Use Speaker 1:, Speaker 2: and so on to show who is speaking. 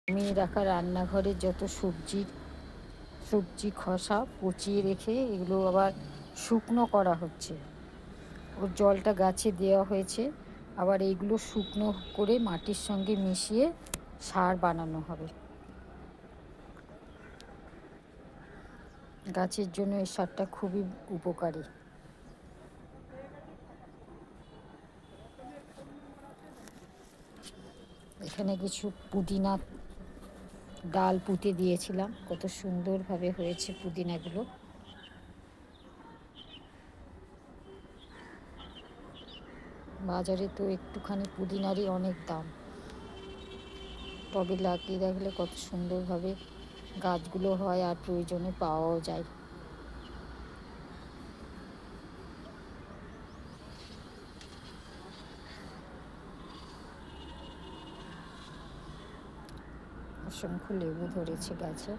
Speaker 1: জমিয়ে রাখা রান্নাঘরের যত সবজি খসা পচিয়ে রেখে এগুলো আবার শুকনো করা হচ্ছে। ওর জলটা গাছে দেওয়া হয়েছে, আবার এইগুলো শুকনো করে মাটির সঙ্গে মিশিয়ে সার বানানো হবে। গাছের জন্য এই সারটা খুবই উপকারী। এখানে কিছু পুদিনা ডাল পুঁতে দিয়েছিলাম, কত সুন্দরভাবে হয়েছে পুদিনাগুলো। বাজারে তো একটুখানি পুদিনারই অনেক দাম, টবে লাগিয়ে রাখলে কত সুন্দরভাবে গাছগুলো হয় আর প্রয়োজনে পাওয়াও যায়। অসংখ্য লেবু ধরেছে গাছে।